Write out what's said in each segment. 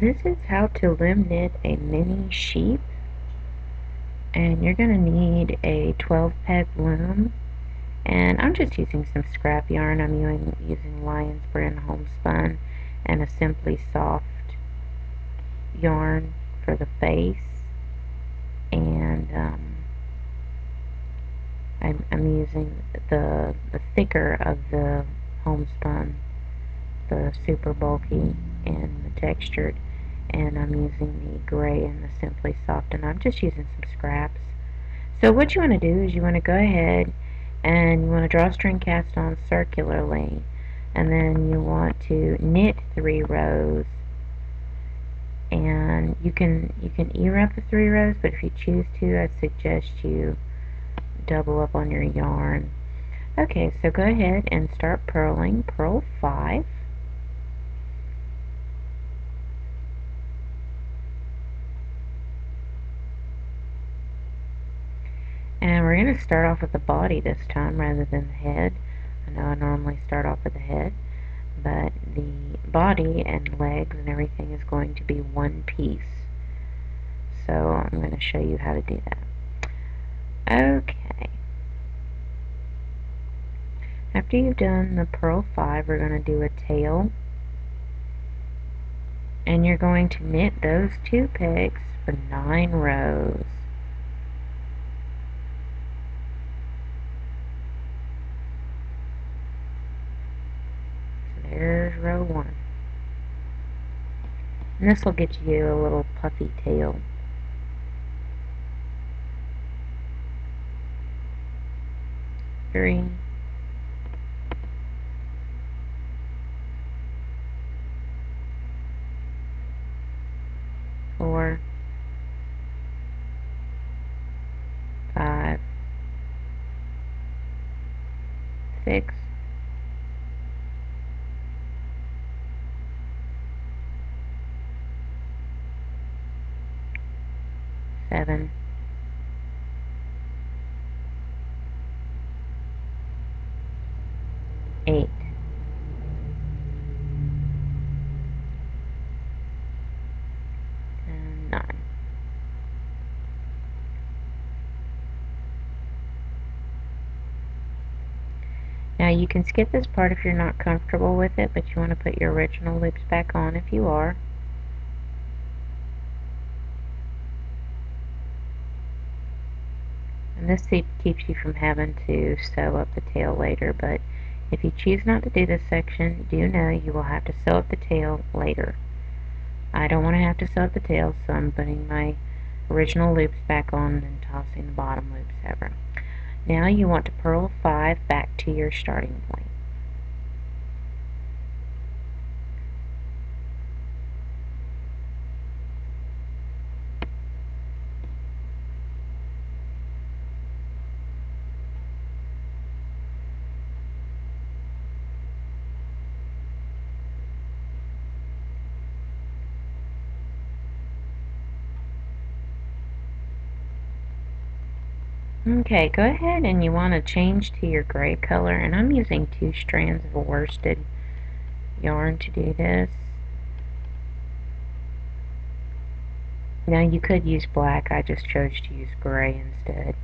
This is how to loom knit a mini sheep, and you're going to need a 12 peg loom, and I'm just using some scrap yarn. I'm using Lion's Brand homespun and a Simply Soft yarn for the face, and I'm using the thicker of the homespun, the super bulky and the textured, and I'm using the gray and the Simply Soft, and I'm just using some scraps. So what you want to do is you want to go ahead and you want to draw string cast on circularly, and then you want to knit 3 rows, and you can E-wrap the 3 rows, but if you choose to, I suggest you double up on your yarn. Okay, so go ahead and start purling. Purl 5. And we're going to start off with the body this time rather than the head. I know I normally start off with the head, but the body and legs and everything is going to be one piece. So I'm going to show you how to do that. Okay. After you've done the purl 5, we're going to do a tail. And you're going to knit those 2 pegs for 9 rows. So there's row 1. And this will get you a little puffy tail. Three, 4, 5, 6, 7, 8, and 9. Now you can skip this part if you're not comfortable with it, but you want to put your original loops back on if you are. And this keeps you from having to sew up the tail later, but if you choose not to do this section, do know you will have to sew up the tail later. I don't want to have to sew up the tail, so I'm putting my original loops back on and tossing the bottom loops over. Now you want to purl 5 back to your starting point. Okay, go ahead and you want to change to your gray color, and I'm using 2 strands of worsted yarn to do this. Now you could use black, I just chose to use gray instead.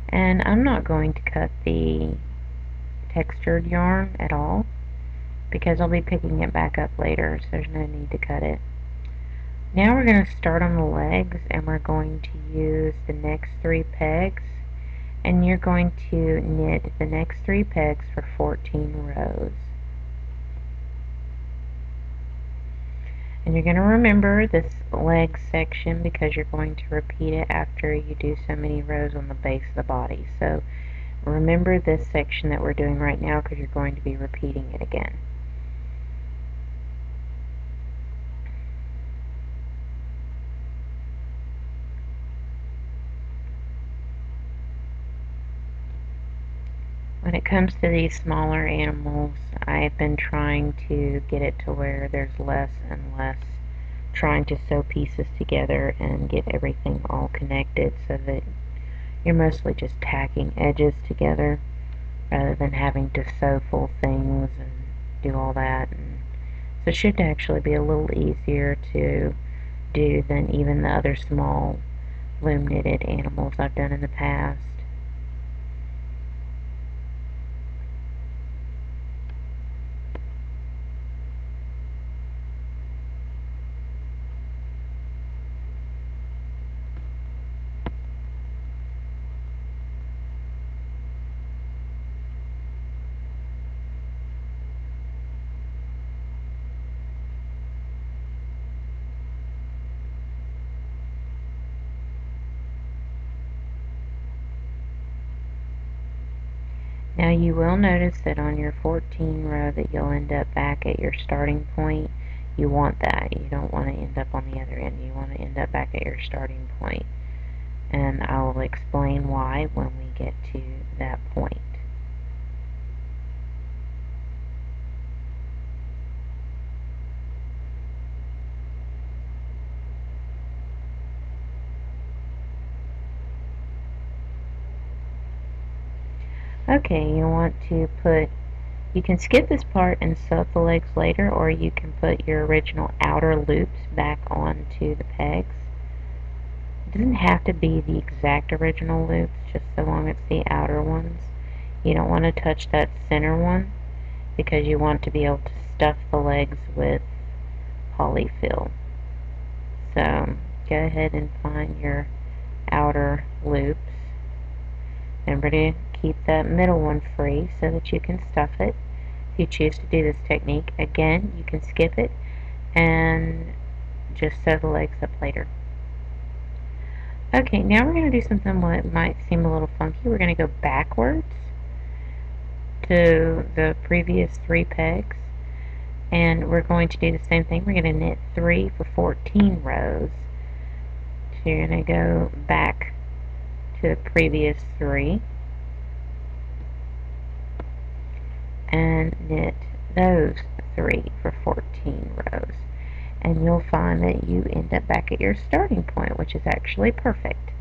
And I'm not going to cut the textured yarn at all, because I'll be picking it back up later, so there's no need to cut it. Now we're going to start on the legs, and we're going to use the next 3 pegs, and you're going to knit the next 3 pegs for 14 rows. And you're going to remember this leg section because you're going to repeat it after you do so many rows on the base of the body. So remember this section that we're doing right now because you're going to be repeating it again. When it comes to these smaller animals, I've been trying to get it to where there's less and less trying to sew pieces together and get everything all connected, so that you're mostly just tacking edges together rather than having to sew full things and do all that. And so it should actually be a little easier to do than even the other small loom knitted animals I've done in the past. Now you will notice that on your 14 row that you'll end up back at your starting point. You want that. You don't want to end up on the other end. You want to end up back at your starting point. And I will explain why when we get to that point. Okay, you want to put, you can skip this part and sew up the legs later, or you can put your original outer loops back onto the pegs. It doesn't have to be the exact original loops, just so long as it's the outer ones. You don't want to touch that center one because you want to be able to stuff the legs with polyfil. So go ahead and find your outer loops. Remember to keep that middle one free so that you can stuff it. If you choose to do this technique, again, you can skip it and just sew the legs up later. Okay, now we're going to do something that might seem a little funky. We're going to go backwards to the previous 3 pegs, and we're going to do the same thing. We're going to knit 3 for 14 rows. So you're going to go back to the previous 3 and knit those 3 for 14 rows. And you'll find that you end up back at your starting point, which is actually perfect.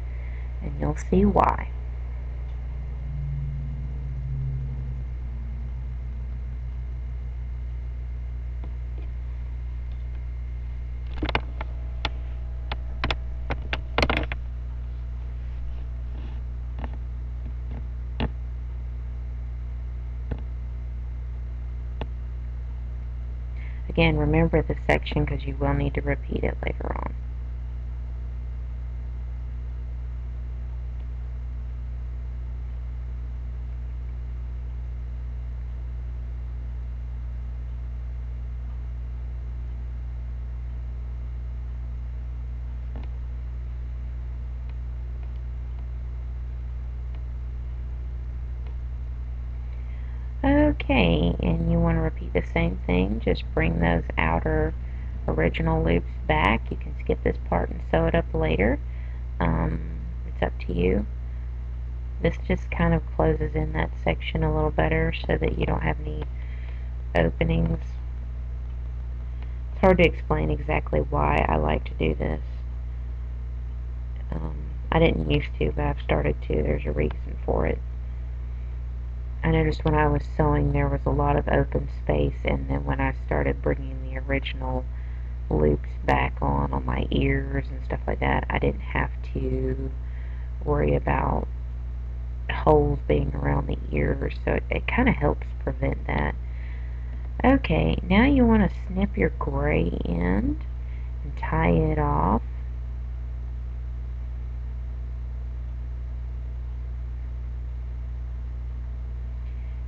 And you'll see why. Again, remember this section because you will need to repeat it later on. Okay, and you want to repeat the same thing. Just bring those outer original loops back. You can skip this part and sew it up later. It's up to you. This just kind of closes in that section a little better so that you don't have any openings. It's hard to explain exactly why I like to do this. I didn't used to, but I've started to. There's a reason for it. I noticed when I was sewing there was a lot of open space, and then when I started bringing the original loops back on my ears and stuff like that, I didn't have to worry about holes being around the ears, so it kind of helps prevent that. Okay, now you want to snip your gray end and tie it off.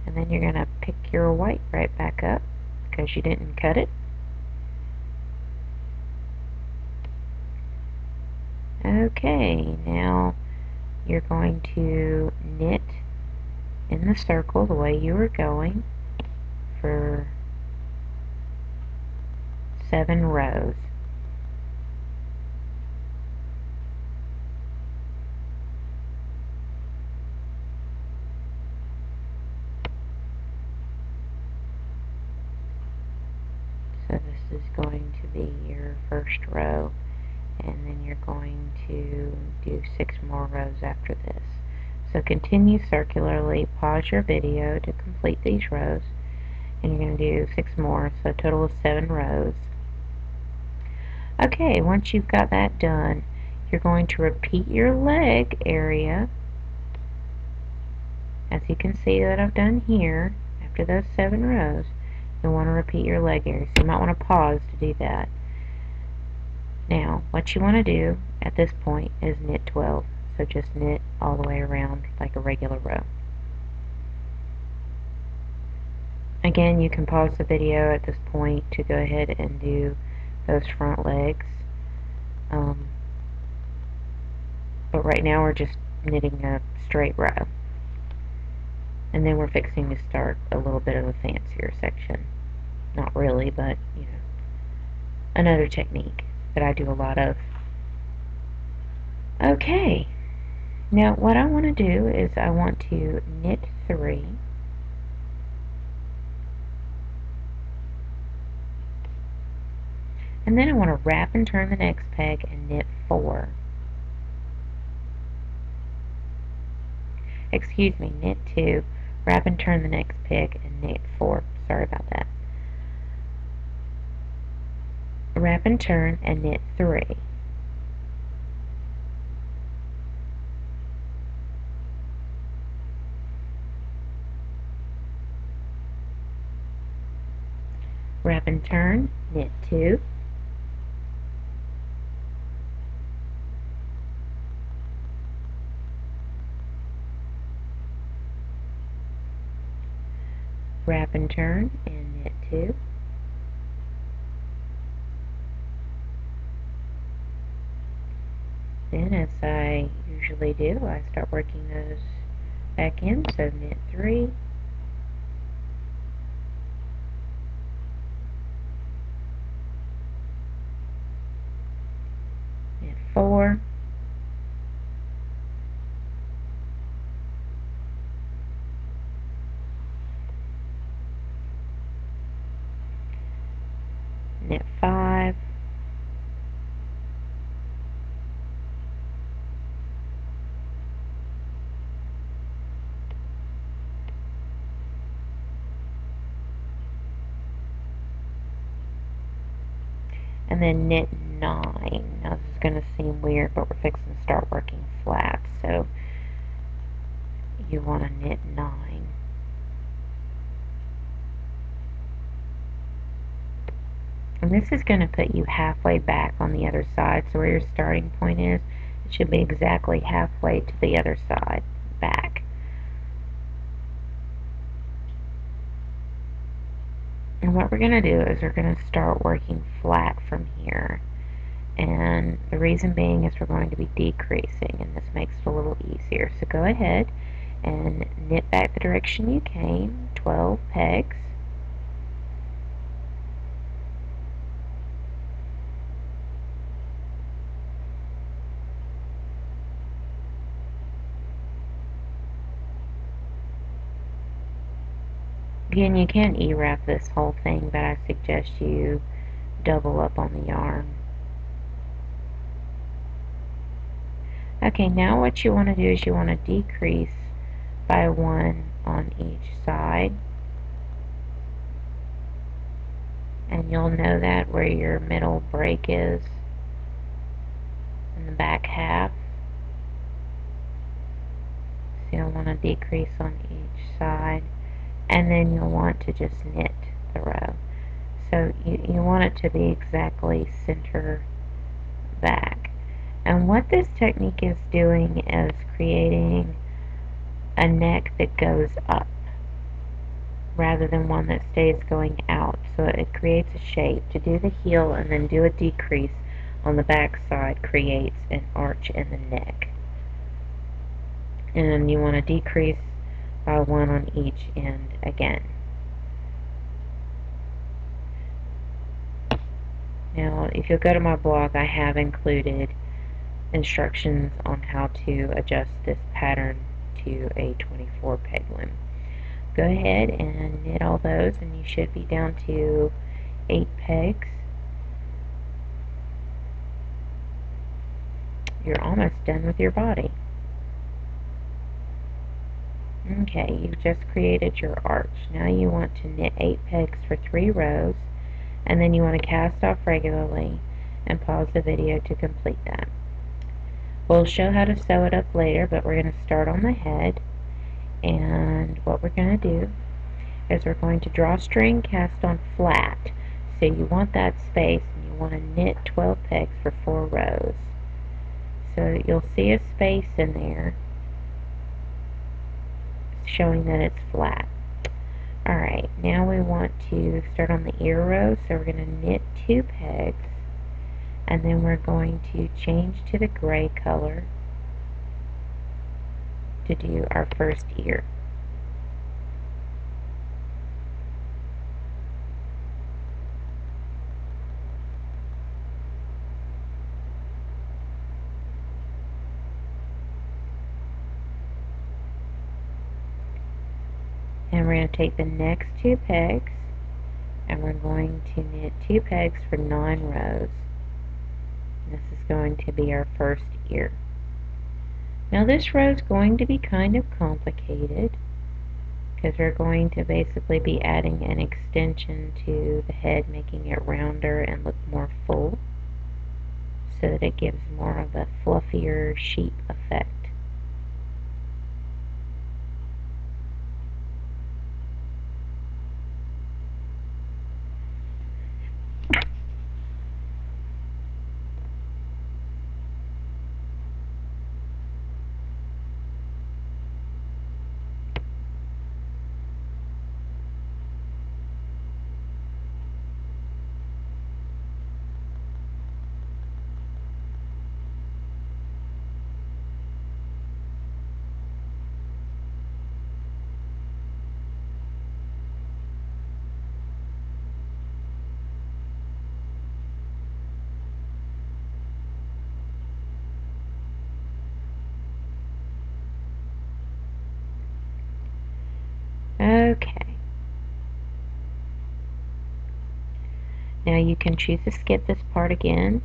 And then you're going to pick your white right back up because you didn't cut it. Okay, now you're going to knit in the circle the way you were going for 7 rows. is going to be your first row, and then you're going to do 6 more rows after this. So continue circularly, pause your video to complete these rows, and you're going to do 6 more, so a total of 7 rows. Okay, once you've got that done, you're going to repeat your leg area, as you can see that I've done here. After those 7 rows, you'll want to repeat your leg area, so you might want to pause to do that. Now, what you want to do at this point is knit 12, so just knit all the way around like a regular row. Again, you can pause the video at this point to go ahead and do those front legs. But right now we're just knitting a straight row. And then we're fixing to start a little bit of a fancier section. Not really, but, you know, another technique that I do a lot of. Okay, now what I want to do is I want to knit 3, and then I want to wrap and turn the next peg and knit 4. Excuse me, knit 2, wrap and turn the next peg and knit 4. Sorry about that. Wrap and turn and knit 3. Wrap and turn, knit 2. Wrap and turn and knit 2. Then, as I usually do, I start working those back in, so knit 3, knit 4, knit 5, and then knit 9. Now this is going to seem weird, but we're fixing to start working flat, so you want to knit 9. And this is going to put you halfway back on the other side, so where your starting point is, it should be exactly halfway to the other side, back. And what we're going to do is we're going to start working flat from here. And the reason being is we're going to be decreasing, and this makes it a little easier. So go ahead and knit back the direction you came, 12 pegs. Again, you can E-wrap this whole thing, but I suggest you double up on the yarn. Okay, now what you want to do is you want to decrease by 1 on each side. And you'll know that where your middle break is in the back half. So you'll want to decrease on each side, and then you'll want to just knit the row. So you want it to be exactly center back. And what this technique is doing is creating a neck that goes up rather than one that stays going out. So it creates a shape. To do the heel and then do a decrease on the back side creates an arch in the neck. And you want to decrease by 1 on each end again. Now, if you'll go to my blog, I have included instructions on how to adjust this pattern to a 24 peg loom. Go ahead and knit all those, and you should be down to 8 pegs. You're almost done with your body. Okay, you've just created your arch. Now you want to knit 8 pegs for 3 rows, and then you want to cast off regularly and pause the video to complete that. We'll show how to sew it up later, but we're going to start on the head, and what we're going to do is we're going to draw string, cast on flat. So you want that space, and you want to knit 12 pegs for 4 rows. So you'll see a space in there showing that it's flat. Alright, now we want to start on the ear row, so we're going to knit 2 pegs, and then we're going to change to the gray color to do our first ear. And we're going to take the next 2 pegs, and we're going to knit 2 pegs for 9 rows. This is going to be our first ear. Now this row is going to be kind of complicated because we're going to basically be adding an extension to the head, making it rounder and look more full, so that it gives more of a fluffier sheep effect. Okay. Now you can choose to skip this part again.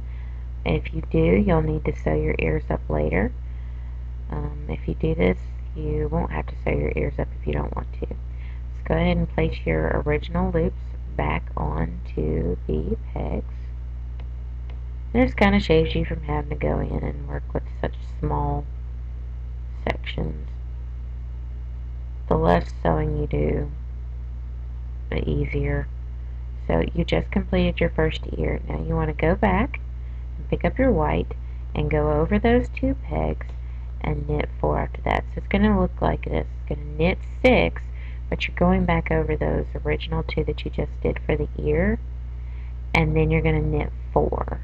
If you do, you'll need to sew your ears up later. If you do this, you won't have to sew your ears up if you don't want to. Just go ahead and place your original loops back onto the pegs. And this kind of saves you from having to go in and work with such small sections. The less sewing you do, the easier. So you just completed your first ear. Now you want to go back and pick up your white and go over those 2 pegs and knit 4 after that. So it's going to look like this. It's going to knit 6, but you're going back over those original 2 that you just did for the ear, and then you're going to knit 4.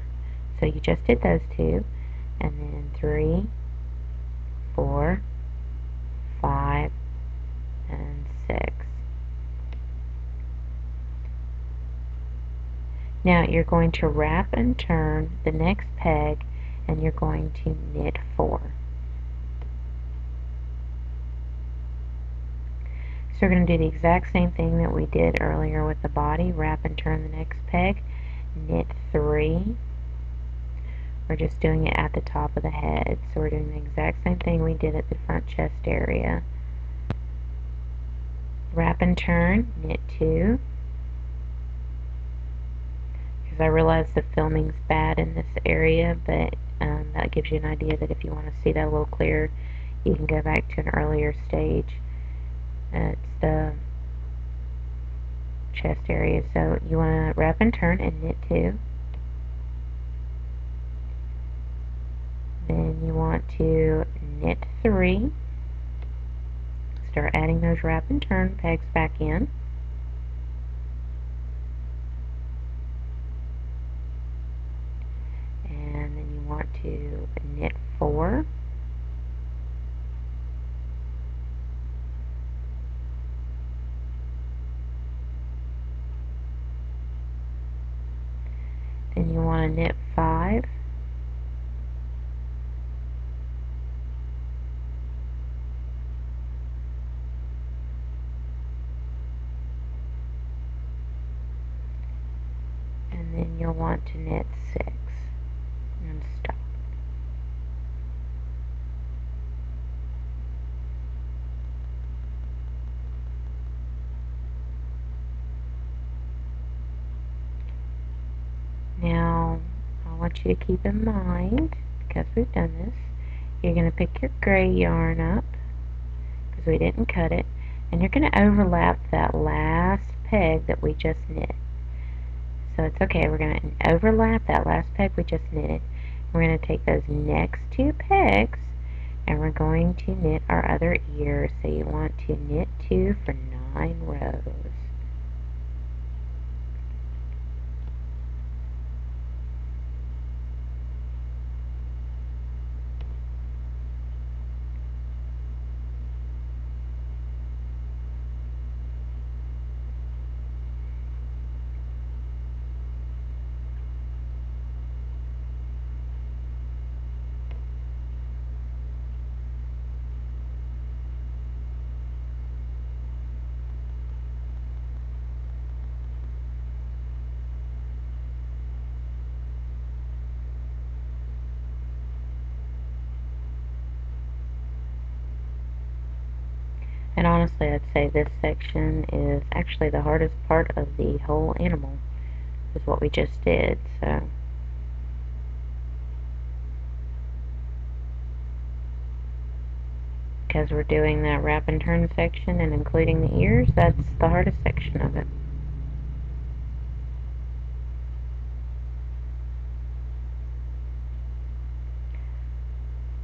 So you just did those 2, and then 3, 4, 5, and 6. Now you're going to wrap and turn the next peg, and you're going to knit 4. So we're going to do the exact same thing that we did earlier with the body. Wrap and turn the next peg, knit 3. We're just doing it at the top of the head. So we're doing the exact same thing we did at the front chest area. Wrap and turn, knit 2. Because I realize the filming's bad in this area, but that gives you an idea that if you want to see that a little clearer, you can go back to an earlier stage. It's the chest area. So you want to wrap and turn and knit 2. Then you want to knit 3. Start adding those wrap and turn pegs back in. And then you want to knit 4. Then you want to knit 5. and you'll want to knit 6 and stop. Now, I want you to keep in mind, because we've done this, you're going to pick your gray yarn up, because we didn't cut it, and you're going to overlap that last peg that we just knit. So it's okay, we're going to overlap that last peg we just knitted. We're going to take those next 2 pegs, and we're going to knit our other ear. So you want to knit 2 for 9 rows. And honestly, I'd say this section is actually the hardest part of the whole animal, is what we just did. So because we're doing that wrap and turn section and including the ears, that's the hardest section of it.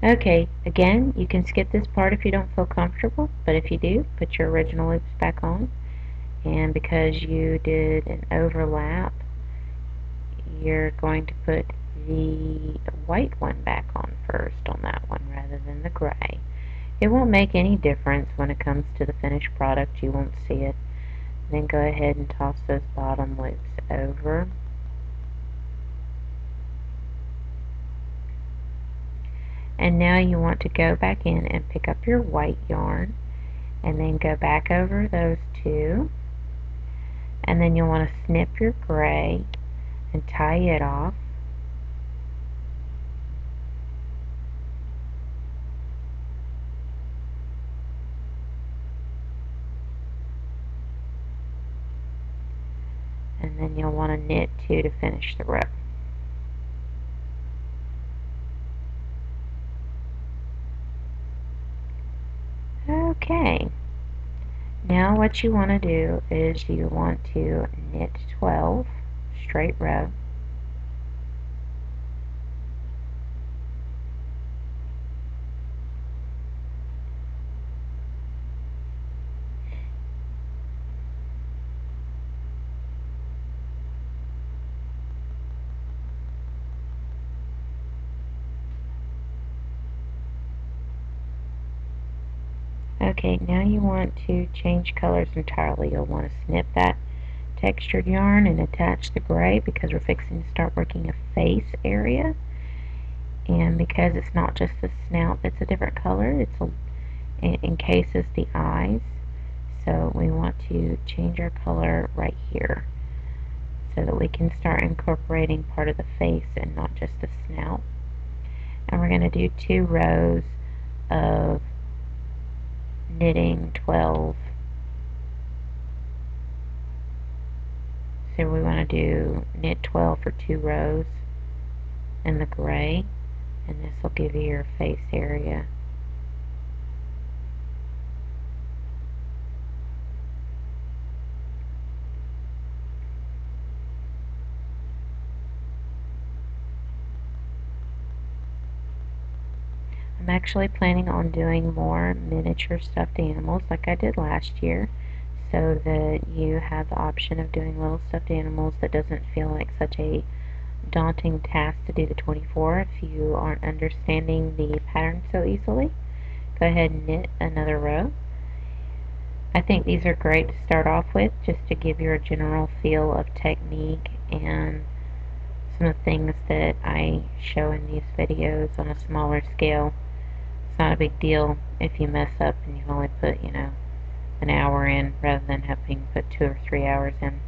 Okay, again, you can skip this part if you don't feel comfortable, but if you do, put your original loops back on. And because you did an overlap, you're going to put the white one back on first on that one rather than the gray. It won't make any difference when it comes to the finished product. You won't see it. Then go ahead and toss those bottom loops over. And now you want to go back in and pick up your white yarn and then go back over those 2, and then you'll want to snip your gray and tie it off. And then you'll want to knit 2 to finish the row. Okay, now what you want to do is you want to knit 12 straight row. Okay, now you want to change colors entirely. You'll want to snip that textured yarn and attach the gray because we're fixing to start working a face area. And because it's not just the snout that's a different color, it encases the eyes. So we want to change our color right here so that we can start incorporating part of the face and not just the snout. And we're going to do 2 rows of knitting 12. So we want to do knit 12 for 2 rows in the gray, and this will give you your face area. I'm actually planning on doing more miniature stuffed animals like I did last year, so that you have the option of doing little stuffed animals that doesn't feel like such a daunting task to do the 24 if you aren't understanding the pattern so easily. Go ahead and knit another row. I think these are great to start off with just to give you a general feel of technique and some of the things that I show in these videos on a smaller scale. It's not a big deal if you mess up and you only put, an hour in rather than having put 2 or 3 hours in.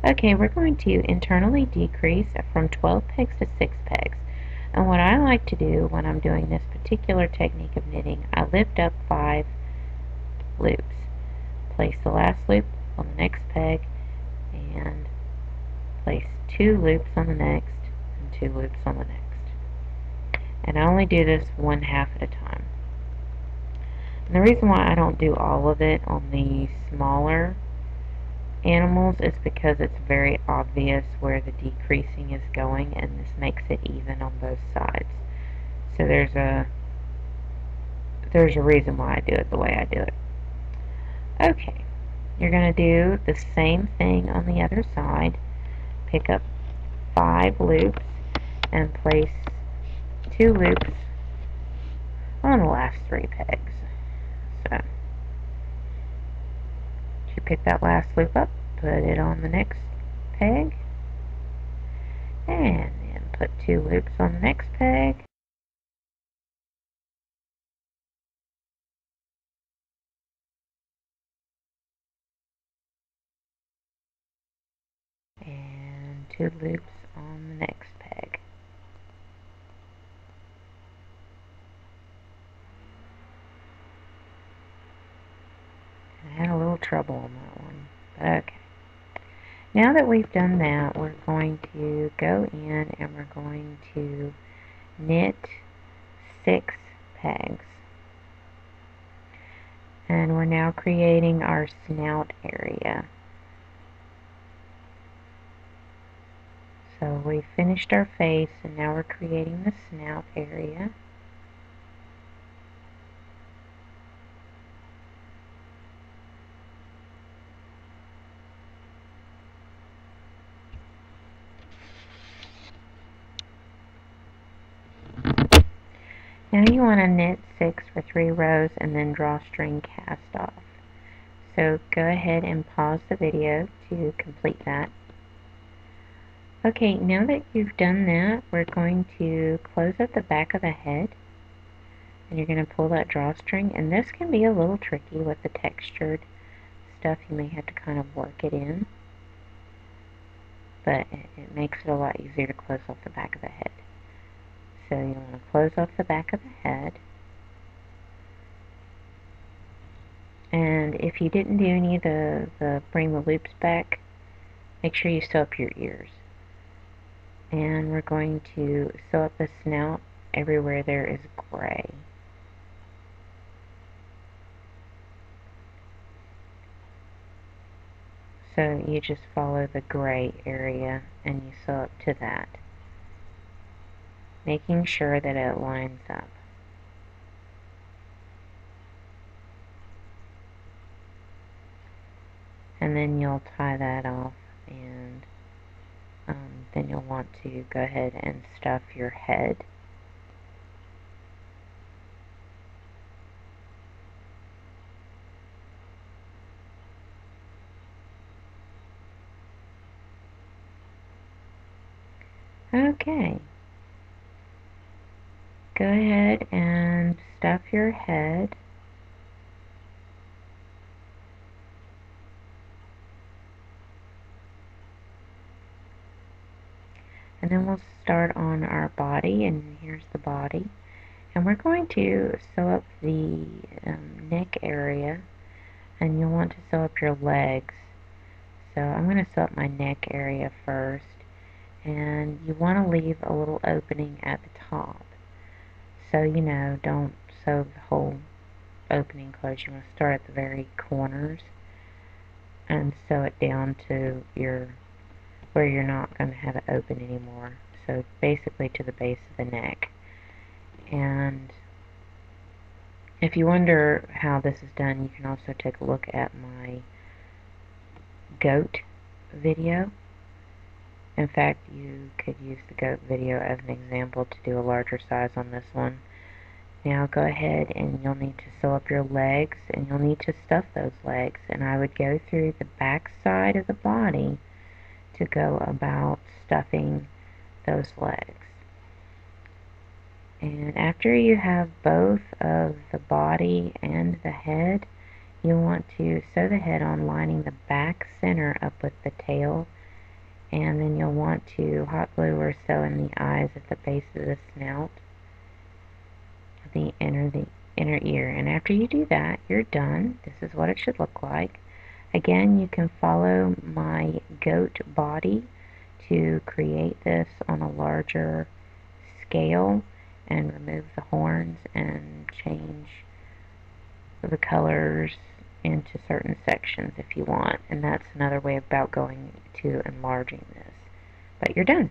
Okay, we're going to internally decrease from 12 pegs to 6 pegs. And what I like to do when I'm doing this particular technique of knitting, I lift up 5 loops. Place the last loop on the next peg and place 2 loops on the next and 2 loops on the next. And I only do this 1/2 at a time. And the reason why I don't do all of it on the smaller animals is because it's very obvious where the decreasing is going, and this makes it even on both sides. So there's a reason why I do it the way I do it. Okay, you're going to do the same thing on the other side. Pick up 5 loops and place 2 loops on the last 3 pegs. So you pick that last loop up, put it on the next peg, and then put 2 loops on the next peg, and 2 loops on the next peg. I had a little trouble on that one, but okay. Now that we've done that, we're going to go in and we're going to knit 6 pegs. And we're now creating our snout area. So we finished our face and now we're creating the snout area. Now you want to knit 6 for 3 rows and then drawstring cast off. So go ahead and pause the video to complete that. Okay, now that you've done that, we're going to close up the back of the head and you're going to pull that drawstring, and this can be a little tricky with the textured stuff. You may have to kind of work it in, but it makes it a lot easier to close off the back of the head. So you want to close off the back of the head, and if you didn't do any of the bring the loops back, make sure you sew up your ears. And we're going to sew up the snout everywhere there is gray. So you just follow the gray area and you sew up to that, making sure that it lines up. And then you'll tie that off, and then you'll want to go ahead and stuff your head. Okay. Go ahead and stuff your head. And then we'll start on our body, and here's the body. And we're going to sew up the neck area, and you'll want to sew up your legs. So I'm going to sew up my neck area first, and you want to leave a little opening at the top. So, you know, don't sew the whole opening closed. You want to start at the very corners and sew it down to where you're not going to have it open anymore. So basically to the base of the neck. And if you wonder how this is done, you can also take a look at my goat video. In fact, you could use the goat video as an example to do a larger size on this one. Now go ahead and you'll need to sew up your legs, and you'll need to stuff those legs. And I would go through the back side of the body to go about stuffing those legs. And after you have both of the body and the head, you'll want to sew the head on, lining the back center up with the tail And then you'll want to hot glue or sew in the eyes at the base of the snout, the inner ear. And after you do that, you're done. This is what it should look like. Again, you can follow my goat body to create this on a larger scale and remove the horns and change the colors into certain sections if you want. And that's another way about going to enlarging this. But you're done.